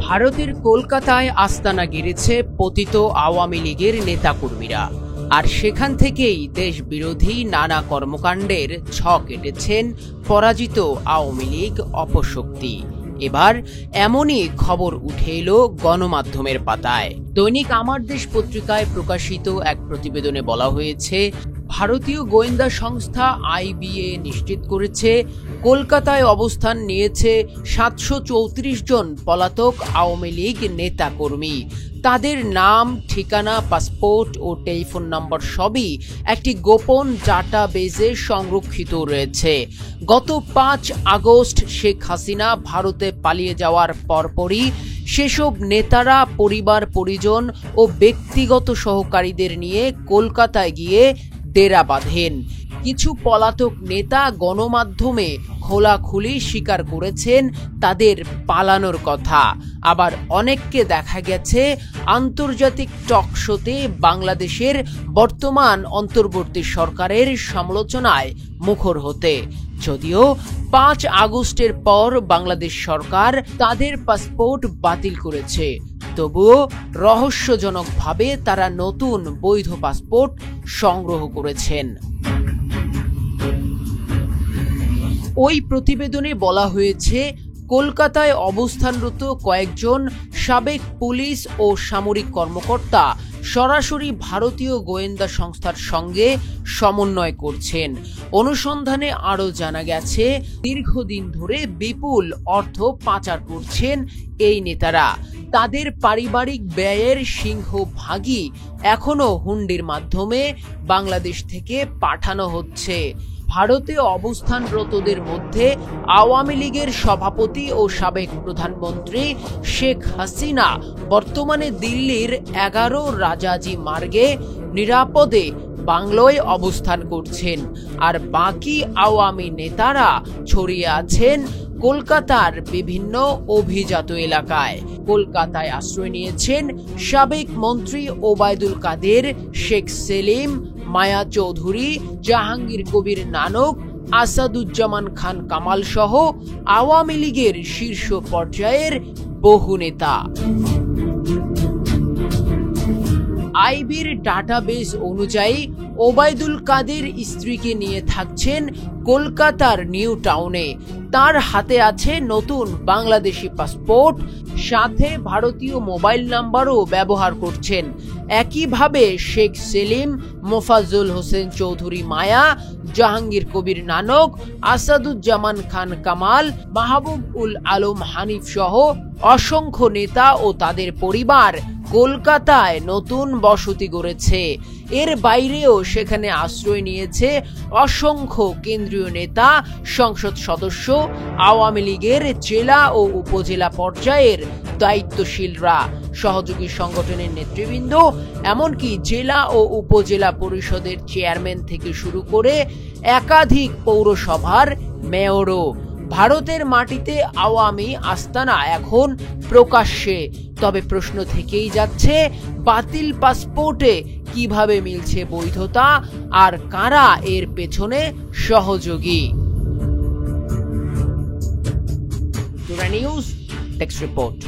ভারতের কলকাতায় আস্তানা গেড়েছে পতিত আওয়ামী লীগের নেতাকর্মীরা, আর সেখান থেকেই দেশ বিরোধী নানা কর্মকাণ্ডের ছক এঁটেছেন পরাজিত আওয়ামী লীগ অপশক্তি। এবার এমনই খবর উঠে এলো গণমাধ্যমের পাতায়। দৈনিক আমার দেশ পত্রিকায় প্রকাশিত এক প্রতিবেদনে বলা হয়েছে, ভারতীয় গোয়েন্দা সংস্থা আইবিএ নিশ্চিত করেছে কলকাতায় অবস্থান নিয়েছে 734 জন পলাতক আওয়ামী লীগ নেতাকর্মী। তাদের নাম, ঠিকানা, পাসপোর্ট ও টেলিফোন নম্বর সবই একটি গোপন ডাটাবেজে সংরক্ষিত রয়েছে। গত 5 আগস্ট শেখ হাসিনা ভারতে পালিয়ে যাওয়ার পরপরই সেসব নেতারা পরিবার পরিজন ও ব্যক্তিগত সহকারীদের নিয়ে কলকাতায় গিয়ে ডেরা বাঁধেন। কিছু পলাতক নেতা গণমাধ্যমে খোলাখুলি স্বীকার করেছেন তাদের পালানোর কথা, আবার অনেককে দেখা গেছে আন্তর্জাতিক টক শোতে বাংলাদেশের বর্তমান অন্তর্বর্তী সরকারের সমালোচনায় মুখর হতে। যদিও 5 আগস্টের পর বাংলাদেশ সরকার তাদের পাসপোর্ট বাতিল করেছে, তবুও রহস্যজনকভাবে তারা নতুন বৈধ পাসপোর্ট সংগ্রহ করেছেন। ওই প্রতিবেদনে বলা হয়েছে, কলকাতায় অবস্থানরত কয়েকজন সাবেক পুলিশ ও সামরিক কর্মকর্তা সরাসরি ভারতীয় গোয়েন্দা সংস্থার সঙ্গে সমন্বয় করছেন। অনুসন্ধানে আরও জানা গেছে, দীর্ঘদিন ধরে বিপুল অর্থ পাচার করছেন এই নেতারা। তাদের পারিবারিক ব্যয়ের সিংহভাগই এখনো হুন্ডির মাধ্যমে বাংলাদেশ থেকে পাঠানো হচ্ছে। ভারতে অবস্থানরতদের মধ্যে আওয়ামী লীগের সভাপতি ও সাবেক প্রধানমন্ত্রী শেখ হাসিনা বর্তমানে দিল্লির 11 রাজাজি মার্গে নিরাপদে বাংলায় অবস্থান করছেন, আর বাকি আওয়ামী নেতারা ছড়িয়ে আছেন কলকাতার বিভিন্ন অভিজাত এলাকায়। কলকাতায় আশ্রয় নিয়েছেন সাবেক মন্ত্রী ওবায়দুল কাদের, শেখ সেলিম, মায়া চৌধুরী, জাহাঙ্গীর কবির নানক, আসাদুজ্জামান খান কামাল সহ আওয়ামী লীগের শীর্ষ পর্যায়ের বহু নেতা। আইবির ডাটাবেজ অনুযায়ী ওবায়দুল কাদের স্ত্রীকে নিয়ে থাকছেন কলকাতার নিউ টাউনে। তার হাতে আছে নতুন বাংলাদেশি পাসপোর্ট, সাথে ভারতীয় মোবাইল নাম্বারও ব্যবহার করছেন। একইভাবে শেখ সেলিম, মোফাজ্জল হোসেন চৌধুরী মায়া, জাহাঙ্গীর কবির নানক, আসাদুজ্জামান খান কামাল, মাহবুব উল আলম হানিফ সহ অসংখ্য নেতা ও তাদের পরিবার কলকাতায় নতুন বসতি গড়েছে। এর বাইরেও সেখানে আশ্রয় নিয়েছে অসংখ্য কেন্দ্রীয় নেতা, সংসদ সদস্য, আওয়ামী লীগের জেলা ও উপজেলা পর্যায়ের দায়িত্বশীলরা, সহযোগী সংগঠনের নেতৃবৃন্দ, এমনকি জেলা ও উপজেলা পরিষদের চেয়ারম্যান থেকে শুরু করে একাধিক পৌরসভার মেয়রও। ভারতের মাটিতে আওয়ামী আস্তানা এখন প্রকাশ্যে। তবে প্রশ্ন থেকেই যাচ্ছে, বাতিল পাসপোর্টে কিভাবে মিলছে বৈধতা, আর কারা এর পেছনে সহযোগী? News desk report.